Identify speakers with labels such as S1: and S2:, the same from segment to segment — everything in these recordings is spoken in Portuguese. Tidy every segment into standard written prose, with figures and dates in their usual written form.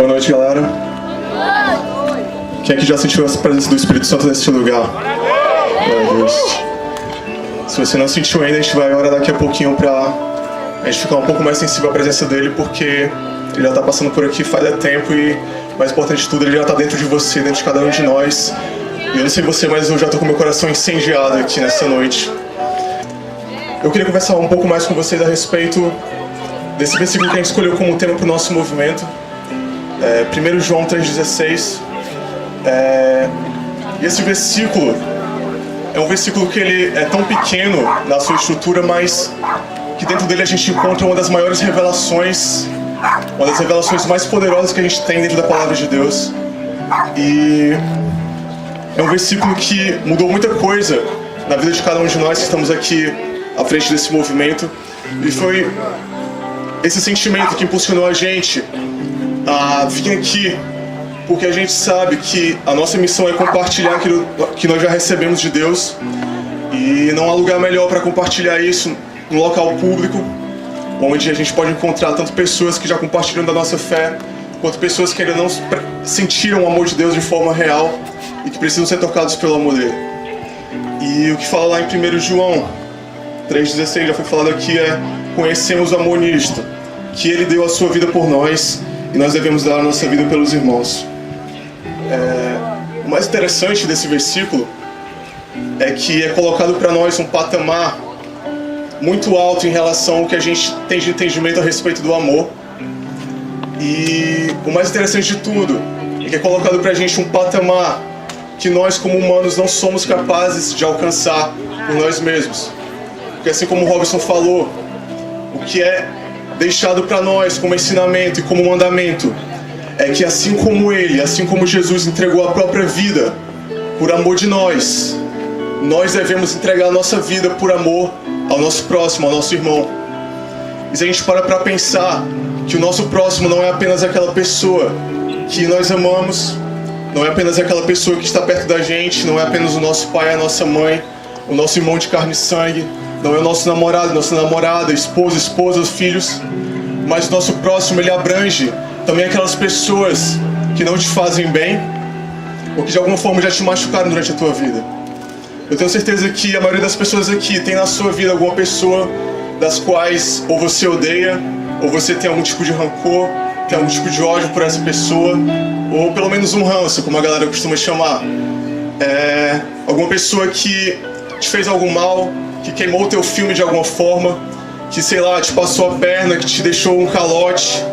S1: Boa noite, galera. Quem aqui já sentiu a presença do Espírito Santo nesse lugar? Glória a Deus. Se você não sentiu ainda, a gente vai orar daqui a pouquinho pra a gente ficar um pouco mais sensível à presença dele, porque ele já tá passando por aqui faz tempo e, mais importante de tudo, ele já tá dentro de você, dentro de cada um de nós. E eu não sei você, mas eu já tô com meu coração incendiado aqui nessa noite. Eu queria conversar um pouco mais com vocês a respeito desse versículo que a gente escolheu como tema para o nosso movimento. 1 João 3,16. E esse versículo é um versículo que ele é tão pequeno na sua estrutura, mas que dentro dele a gente encontra uma das maiores revelações, uma das revelações mais poderosas que a gente tem dentro da Palavra de Deus. E é um versículo que mudou muita coisa na vida de cada um de nós que estamos aqui à frente desse movimento. E foi esse sentimento que impulsionou a gente a vir aqui, porque a gente sabe que a nossa missão é compartilhar aquilo que nós já recebemos de Deus, e não há lugar melhor para compartilhar isso num local público, onde a gente pode encontrar tanto pessoas que já compartilham da nossa fé, quanto pessoas que ainda não sentiram o amor de Deus de forma real e que precisam ser tocados pelo amor dele. E o que fala lá em 1 João 3,16, já foi falado aqui, conhecemos o amor nisto, que ele deu a sua vida por nós, e nós devemos dar a nossa vida pelos irmãos. O mais interessante desse versículo é que é colocado para nós um patamar muito alto em relação ao que a gente tem de entendimento a respeito do amor. E o mais interessante de tudo é que é colocado para a gente um patamar que nós, como humanos, não somos capazes de alcançar por nós mesmos. Porque assim como o Robson falou, o que é deixado para nós como ensinamento e como mandamento é que assim como ele, assim como Jesus entregou a própria vida por amor de nós, nós devemos entregar a nossa vida por amor ao nosso próximo, ao nosso irmão. E se a gente para pensar que o nosso próximo não é apenas aquela pessoa que nós amamos, não é apenas aquela pessoa que está perto da gente, não é apenas o nosso pai, a nossa mãe, o nosso irmão de carne e sangue, não é o nosso namorado, nossa namorada, esposa, filhos, mas o nosso próximo, ele abrange também aquelas pessoas que não te fazem bem ou que de alguma forma já te machucaram durante a tua vida. Eu tenho certeza que a maioria das pessoas aqui tem na sua vida alguma pessoa das quais ou você odeia, ou você tem algum tipo de rancor, tem algum tipo de ódio por essa pessoa, ou pelo menos um ranço, como a galera costuma chamar. Alguma pessoa que te fez algo mal, que queimou o teu filme de alguma forma, que, sei lá, te passou a perna, que te deixou um calote,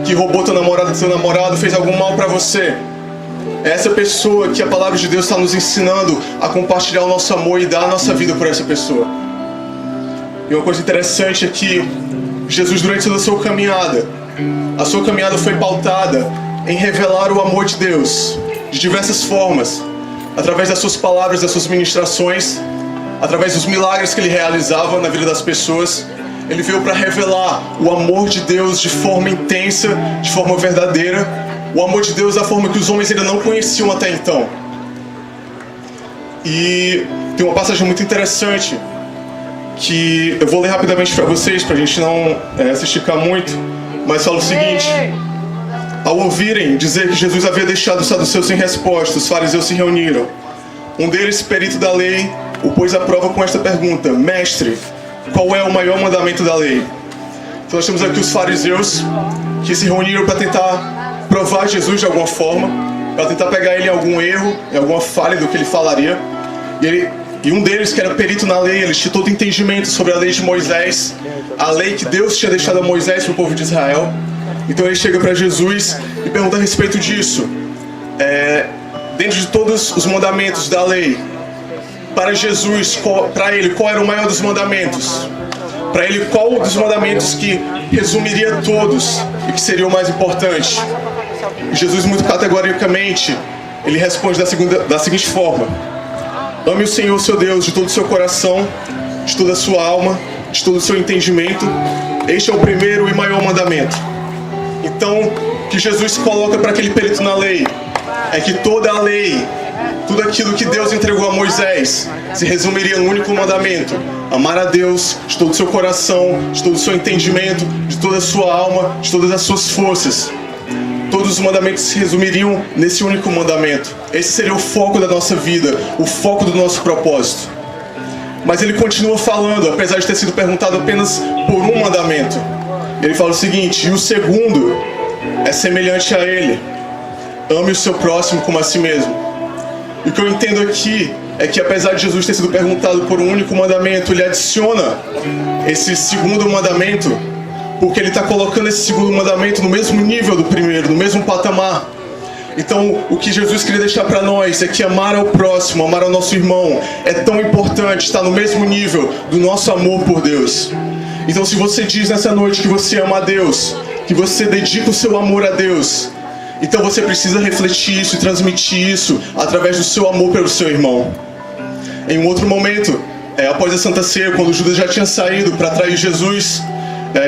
S1: que roubou teu namorado, teu namorado, fez algum mal pra você. É essa pessoa que a Palavra de Deus está nos ensinando a compartilhar o nosso amor e dar a nossa vida por essa pessoa. E uma coisa interessante é que Jesus, durante toda a sua caminhada foi pautada em revelar o amor de Deus de diversas formas, através das suas palavras, das suas ministrações, através dos milagres que ele realizava na vida das pessoas. Ele veio para revelar o amor de Deus de forma intensa, de forma verdadeira, o amor de Deus da forma que os homens ainda não conheciam até então. E tem uma passagem muito interessante que eu vou ler rapidamente para vocês, para a gente não se esticar muito, mas fala o seguinte: ao ouvirem dizer que Jesus havia deixado os saduceus sem resposta, os fariseus se reuniram. Um deles, perito da lei, o pôs à prova com esta pergunta: Mestre, qual é o maior mandamento da lei? Então nós temos aqui os fariseus que se reuniram para tentar provar Jesus de alguma forma, para tentar pegar ele em algum erro, em alguma falha do que ele falaria. E um deles, que era perito na lei, ele tinha todo entendimento sobre a lei de Moisés, a lei que Deus tinha deixado a Moisés para o povo de Israel. Então ele chega para Jesus e pergunta a respeito disso. Dentro de todos os mandamentos da lei, para Jesus, para ele, qual era o maior dos mandamentos? Para ele, qual dos mandamentos que resumiria todos e que seria o mais importante? E Jesus, muito categoricamente, ele responde da seguinte forma: ame o Senhor, seu Deus, de todo o seu coração, de toda a sua alma, de todo o seu entendimento. Este é o primeiro e maior mandamento. Então, o que Jesus coloca para aquele perito na lei é que toda a lei, tudo aquilo que Deus entregou a Moisés, se resumiria num único mandamento: amar a Deus de todo o seu coração, de todo o seu entendimento, de toda a sua alma, de todas as suas forças. todos os mandamentos se resumiriam nesse único mandamento. Esse seria o foco da nossa vida, o foco do nosso propósito. Mas ele continua falando, apesar de ter sido perguntado apenas por um mandamento. Ele fala o seguinte: e o segundo é semelhante a ele: ame o seu próximo como a si mesmo. E o que eu entendo aqui é que, apesar de Jesus ter sido perguntado por um único mandamento, ele adiciona esse segundo mandamento, porque ele está colocando esse segundo mandamento no mesmo nível do primeiro, no mesmo patamar. Então, o que Jesus queria deixar para nós é que amar ao próximo, amar ao nosso irmão, é tão importante, está no mesmo nível do nosso amor por Deus. Então, se você diz nessa noite que você ama a Deus, que você dedica o seu amor a Deus, então você precisa refletir isso e transmitir isso através do seu amor pelo seu irmão. Em um outro momento, após a Santa Ceia, quando Judas já tinha saído para trair Jesus,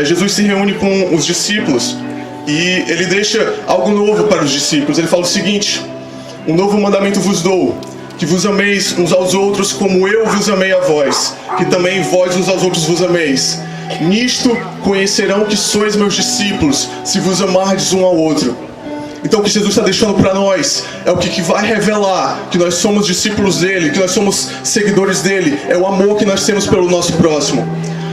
S1: Jesus se reúne com os discípulos e ele deixa algo novo para os discípulos. Ele fala o seguinte: um novo mandamento vos dou, que vos ameis uns aos outros como eu vos amei a vós, que também vós uns aos outros vos ameis. Nisto conhecerão que sois meus discípulos, se vos amardes um ao outro. Então o que Jesus está deixando para nós é o que vai revelar que nós somos discípulos dele, que nós somos seguidores dele. É o amor que nós temos pelo nosso próximo.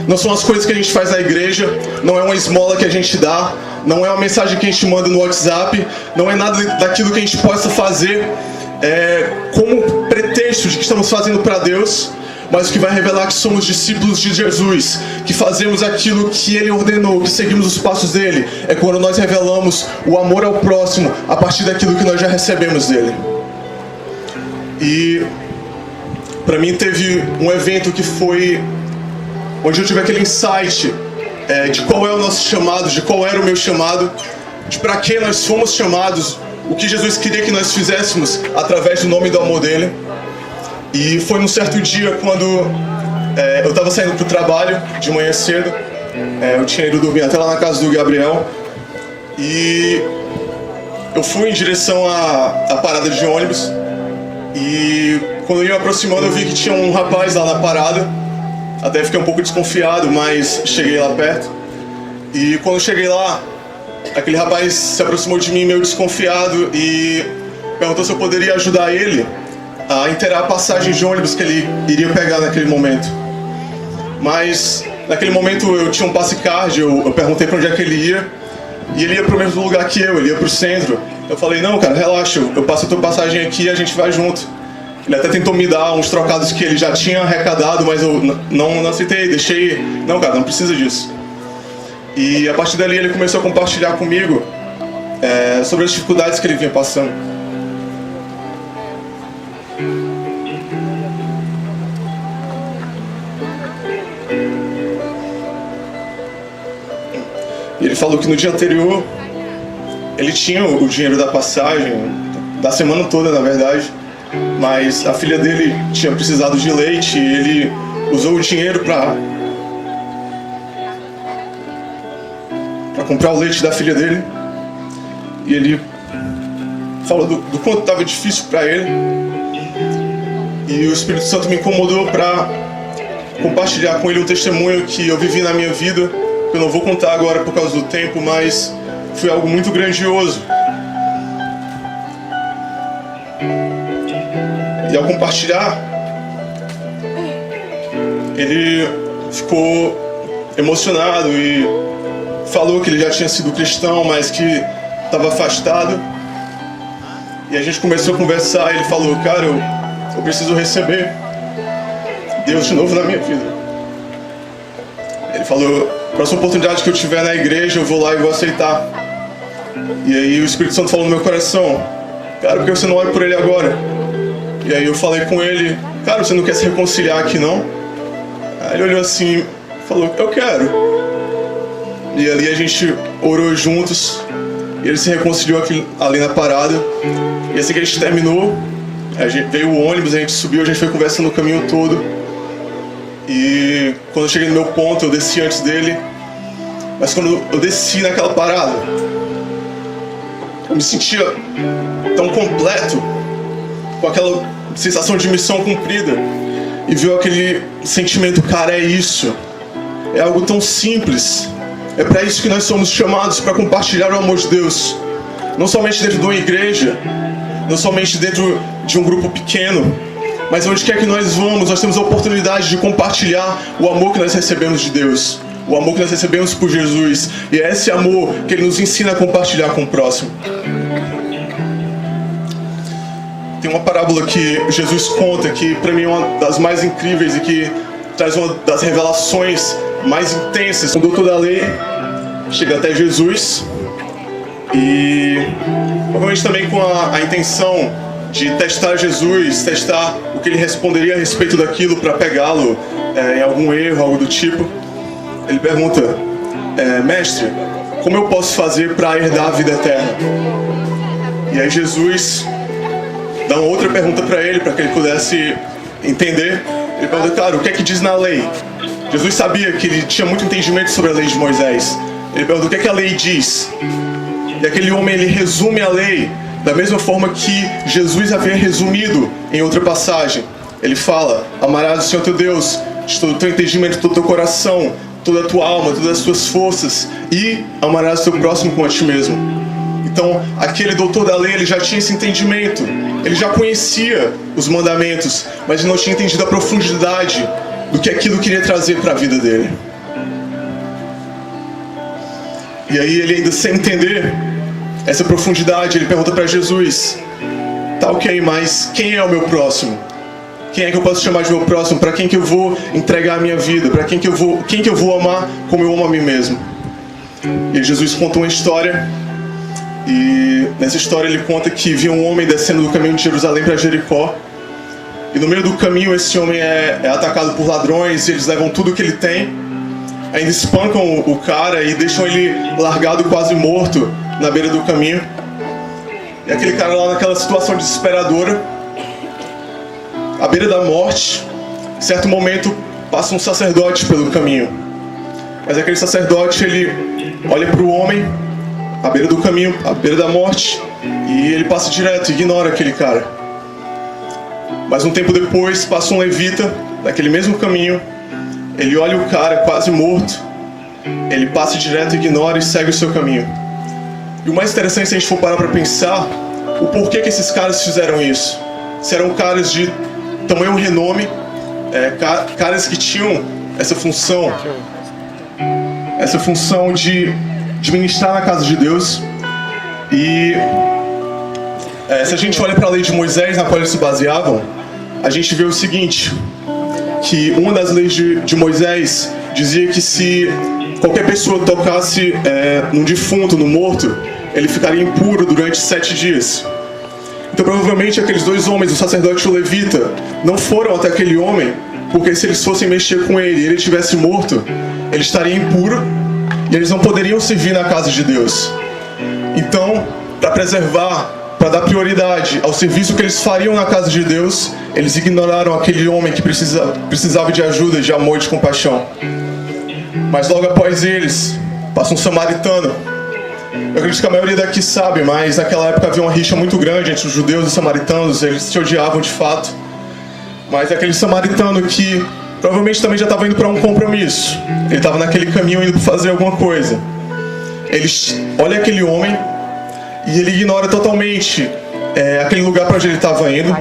S1: Não são as coisas que a gente faz na igreja, não é uma esmola que a gente dá, não é uma mensagem que a gente manda no WhatsApp, não é nada daquilo que a gente possa fazer como pretexto de que estamos fazendo para Deus, mas o que vai revelar que somos discípulos de Jesus, que fazemos aquilo que ele ordenou, que seguimos os passos dele, é quando nós revelamos o amor ao próximo a partir daquilo que nós já recebemos dele. E para mim teve um evento que foi onde eu tive aquele insight de qual é o nosso chamado, de qual era o meu chamado, de para que nós fomos chamados, o que Jesus queria que nós fizéssemos através do nome e do amor dele. E foi num certo dia quando eu estava saindo para o trabalho de manhã cedo, eu tinha ido dormir até lá na casa do Gabriel, e eu fui em direção à parada de ônibus, e quando eu ia me aproximando eu vi que tinha um rapaz lá na parada. Até fiquei um pouco desconfiado, mas cheguei lá perto. E quando cheguei lá, aquele rapaz se aproximou de mim meio desconfiado e perguntou se eu poderia ajudar ele a inteirar a passagem de ônibus que ele iria pegar naquele momento. Mas naquele momento eu tinha um passe card, eu perguntei para onde é que ele ia, e ele ia para o mesmo lugar que eu, ele ia para o centro. Eu falei: não, cara, relaxa, eu passo a tua passagem aqui e a gente vai junto. Ele até tentou me dar uns trocados que ele já tinha arrecadado, mas eu não aceitei, deixei. Não, cara, não precisa disso. E a partir dali ele começou a compartilhar comigo sobre as dificuldades que ele vinha passando. E ele falou que no dia anterior ele tinha o dinheiro da passagem, da semana toda na verdade, mas a filha dele tinha precisado de leite e ele usou o dinheiro para comprar o leite da filha dele. E ele falou do quanto estava difícil para ele, e o Espírito Santo me incomodou para compartilhar com ele um testemunho que eu vivi na minha vida. Eu não vou contar agora por causa do tempo, mas foi algo muito grandioso. E ao compartilhar, ele ficou emocionado e falou que ele já tinha sido cristão, mas que estava afastado. E a gente começou a conversar e ele falou: cara, eu preciso receber Deus de novo na minha vida. Ele falou: próxima oportunidade que eu tiver na igreja, eu vou lá e vou aceitar. E aí o Espírito Santo falou no meu coração: cara, por que você não ora por ele agora? E aí eu falei com ele: cara, você não quer se reconciliar aqui não? Aí ele olhou assim e falou: eu quero. E ali a gente orou juntos, e ele se reconciliou aqui, ali na parada. E assim que a gente terminou, veio o ônibus, a gente subiu, a gente foi conversando o caminho todo. E quando eu cheguei no meu ponto, eu desci antes dele. Mas quando eu desci naquela parada, eu me sentia tão completo, com aquela sensação de missão cumprida. E viu aquele sentimento: cara, é isso. É algo tão simples. É para isso que nós somos chamados, para compartilhar o amor de Deus. não somente dentro de uma igreja, não somente dentro de um grupo pequeno, mas onde quer que nós vamos, nós temos a oportunidade de compartilhar o amor que nós recebemos de Deus, o amor que nós recebemos por Jesus, e é esse amor que Ele nos ensina a compartilhar com o próximo. Tem uma parábola que Jesus conta, que para mim é uma das mais incríveis e que traz uma das revelações mais intensas. O doutor da lei chega até Jesus e provavelmente também com a intenção de testar Jesus, testar o que ele responderia a respeito daquilo para pegá-lo em algum erro, algo do tipo. Ele pergunta, mestre, como eu posso fazer para herdar a vida eterna? E aí Jesus dá uma outra pergunta para ele, para que ele pudesse entender. Ele pergunta, cara, o que é que diz na lei? Jesus sabia que ele tinha muito entendimento sobre a lei de Moisés. Ele pergunta, o que é que a lei diz? E aquele homem, ele resume a lei da mesma forma que Jesus havia resumido em outra passagem. Ele fala, amarás o Senhor teu Deus de todo o teu entendimento, todo o teu coração, toda a tua alma, todas as tuas forças, e amarás o teu próximo como a ti mesmo. Então, aquele doutor da lei, ele já tinha esse entendimento, ele já conhecia os mandamentos, mas ele não tinha entendido a profundidade do que aquilo queria trazer para a vida dele. E aí ele ainda sem entender essa profundidade, ele pergunta para Jesus, tá ok, mas quem é o meu próximo? Quem é que eu posso chamar de meu próximo? Para quem que eu vou entregar a minha vida? Para quem que eu vou amar como eu amo a mim mesmo? E Jesus conta uma história, e nessa história ele conta que viu um homem descendo do caminho de Jerusalém para Jericó, e no meio do caminho esse homem é atacado por ladrões, e eles levam tudo o que ele tem, ainda espancam o cara e deixam ele largado quase morto na beira do caminho. E aquele cara lá naquela situação desesperadora, à beira da morte, em certo momento passa um sacerdote pelo caminho. Mas aquele sacerdote, ele olha para o homem, à beira do caminho, à beira da morte, e ele passa direto, ignora aquele cara. Mas um tempo depois, passa um levita, naquele mesmo caminho, ele olha o cara quase morto, ele passa direto, ignora e segue o seu caminho. E o mais interessante, se a gente for parar para pensar, o porquê que esses caras fizeram isso. Se eram caras de tamanho renome, caras que tinham essa função de ministrar na casa de Deus. E se a gente olha para a lei de Moisés, na qual eles se baseavam, a gente vê o seguinte, que uma das leis de Moisés dizia que se qualquer pessoa tocasse num defunto, no morto, ele ficaria impuro durante 7 dias. Então provavelmente aqueles dois homens, o sacerdote e o levita, não foram até aquele homem, porque se eles fossem mexer com ele e ele estivesse morto, ele estaria impuro e eles não poderiam servir na casa de Deus. Então, para preservar, para dar prioridade ao serviço que eles fariam na casa de Deus, eles ignoraram aquele homem que precisava de ajuda, de amor e de compaixão. Mas logo após eles, passa um samaritano. Eu acredito que a maioria daqui sabe, mas naquela época havia uma rixa muito grande entre os judeus e os samaritanos, eles se odiavam de fato. Mas aquele samaritano que provavelmente também já estava indo para um compromisso, ele estava naquele caminho indo para fazer alguma coisa. Ele olha aquele homem e ele ignora totalmente aquele lugar para onde ele estava indo.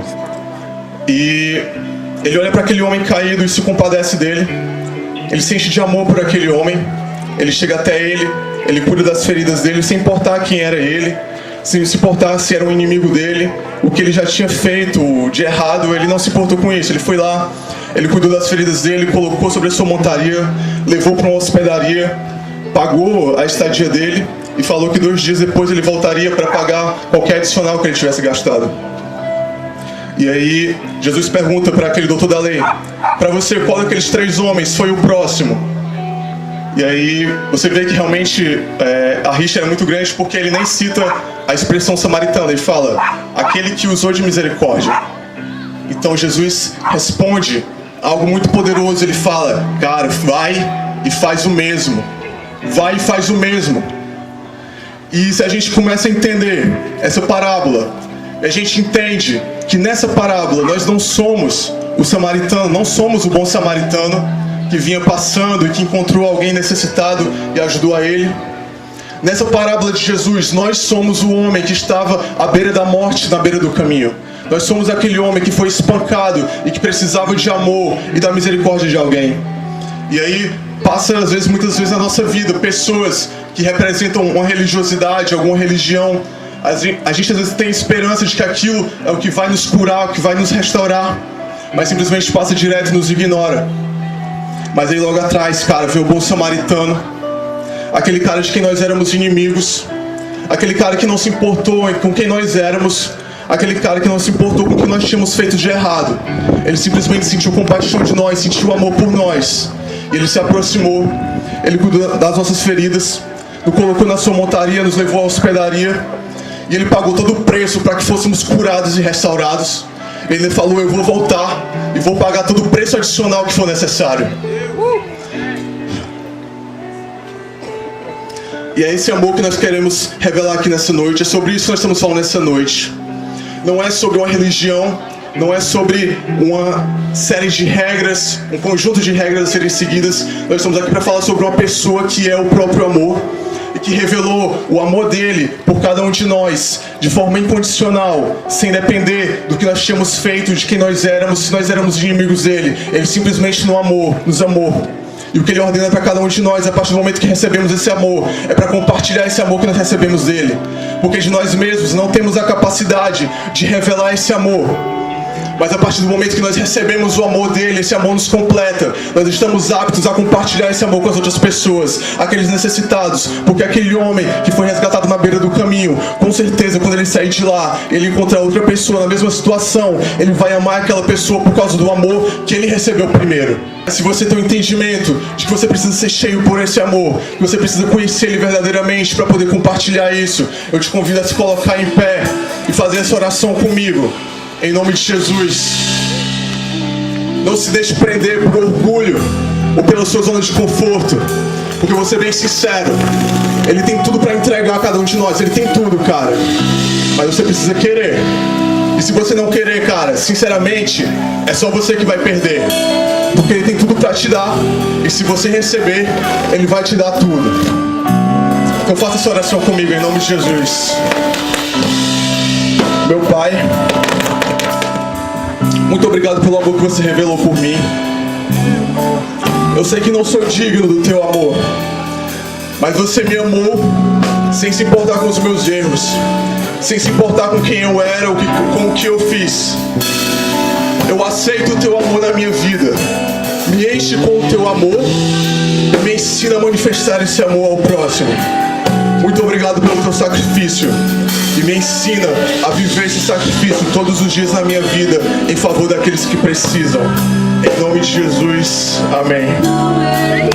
S1: E ele olha para aquele homem caído e se compadece dele. Ele se enche de amor por aquele homem. Ele chega até ele, ele cuida das feridas dele, sem importar quem era ele, sem se importar se era um inimigo dele, o que ele já tinha feito de errado, ele não se importou com isso. Ele foi lá, ele cuidou das feridas dele, colocou sobre a sua montaria, levou para uma hospedaria, pagou a estadia dele e falou que 2 dias depois ele voltaria para pagar qualquer adicional que ele tivesse gastado. E aí Jesus pergunta para aquele doutor da lei, para você, qual daqueles 3 homens foi o próximo? E aí você vê que realmente a rixa era muito grande, porque ele nem cita a expressão samaritana, ele fala, aquele que usou de misericórdia. Então Jesus responde algo muito poderoso, ele fala, cara, vai e faz o mesmo. Vai e faz o mesmo. E se a gente começa a entender essa parábola, a gente entende que nessa parábola nós não somos o samaritano, não somos o bom samaritano que vinha passando e que encontrou alguém necessitado e ajudou a ele. Nessa parábola de Jesus, nós somos o homem que estava à beira da morte, na beira do caminho. Nós somos aquele homem que foi espancado e que precisava de amor e da misericórdia de alguém. E aí passa, muitas vezes na nossa vida, pessoas que representam uma religiosidade, alguma religião. A gente às vezes tem esperança de que aquilo é o que vai nos curar, o que vai nos restaurar, mas simplesmente passa direto e nos ignora. Mas aí logo atrás, cara, vem o bom samaritano, aquele cara de quem nós éramos inimigos, aquele cara que não se importou com quem nós éramos, aquele cara que não se importou com o que nós tínhamos feito de errado. Ele simplesmente sentiu compaixão de nós, sentiu amor por nós. E ele se aproximou, ele cuidou das nossas feridas, nos colocou na sua montaria, nos levou à hospedaria. E ele pagou todo o preço para que fôssemos curados e restaurados. Ele falou, eu vou voltar e vou pagar todo o preço adicional que for necessário. E é esse amor que nós queremos revelar aqui nessa noite. É sobre isso que nós estamos falando nessa noite. Não é sobre uma religião, não é sobre uma série de regras, um conjunto de regras a serem seguidas. Nós estamos aqui para falar sobre uma pessoa que é o próprio amor e que revelou o amor dele por cada um de nós, de forma incondicional, sem depender do que nós tínhamos feito, de quem nós éramos, se nós éramos inimigos dele. Ele simplesmente nos amou. E o que ele ordena para cada um de nós, a partir do momento que recebemos esse amor, é para compartilhar esse amor que nós recebemos dele. Porque de nós mesmos não temos a capacidade de revelar esse amor. Mas a partir do momento que nós recebemos o amor dele, esse amor nos completa. Nós estamos aptos a compartilhar esse amor com as outras pessoas, aqueles necessitados. Porque aquele homem que foi resgatado na beira do caminho, com certeza quando ele sair de lá, ele encontrar outra pessoa na mesma situação, ele vai amar aquela pessoa por causa do amor que ele recebeu primeiro. Se você tem um entendimento de que você precisa ser cheio por esse amor, que você precisa conhecer ele verdadeiramente para poder compartilhar isso, eu te convido a se colocar em pé e fazer essa oração comigo. Em nome de Jesus. Não se deixe prender por orgulho ou pela sua zona de conforto. Porque vou ser bem sincero, ele tem tudo para entregar a cada um de nós. Ele tem tudo, cara. Mas você precisa querer. E se você não querer, cara, sinceramente, é só você que vai perder. Porque ele tem tudo para te dar. E se você receber, ele vai te dar tudo. Então faça essa oração comigo em nome de Jesus. Meu Pai, muito obrigado pelo amor que você revelou por mim. Eu sei que não sou digno do teu amor, mas você me amou sem se importar com os meus erros, sem se importar com quem eu era ou com o que eu fiz. Eu aceito o teu amor na minha vida. Me enche com o teu amor e me ensina a manifestar esse amor ao próximo. Muito obrigado pelo teu sacrifício. E me ensina a viver esse sacrifício todos os dias na minha vida em favor daqueles que precisam. Em nome de Jesus, amém.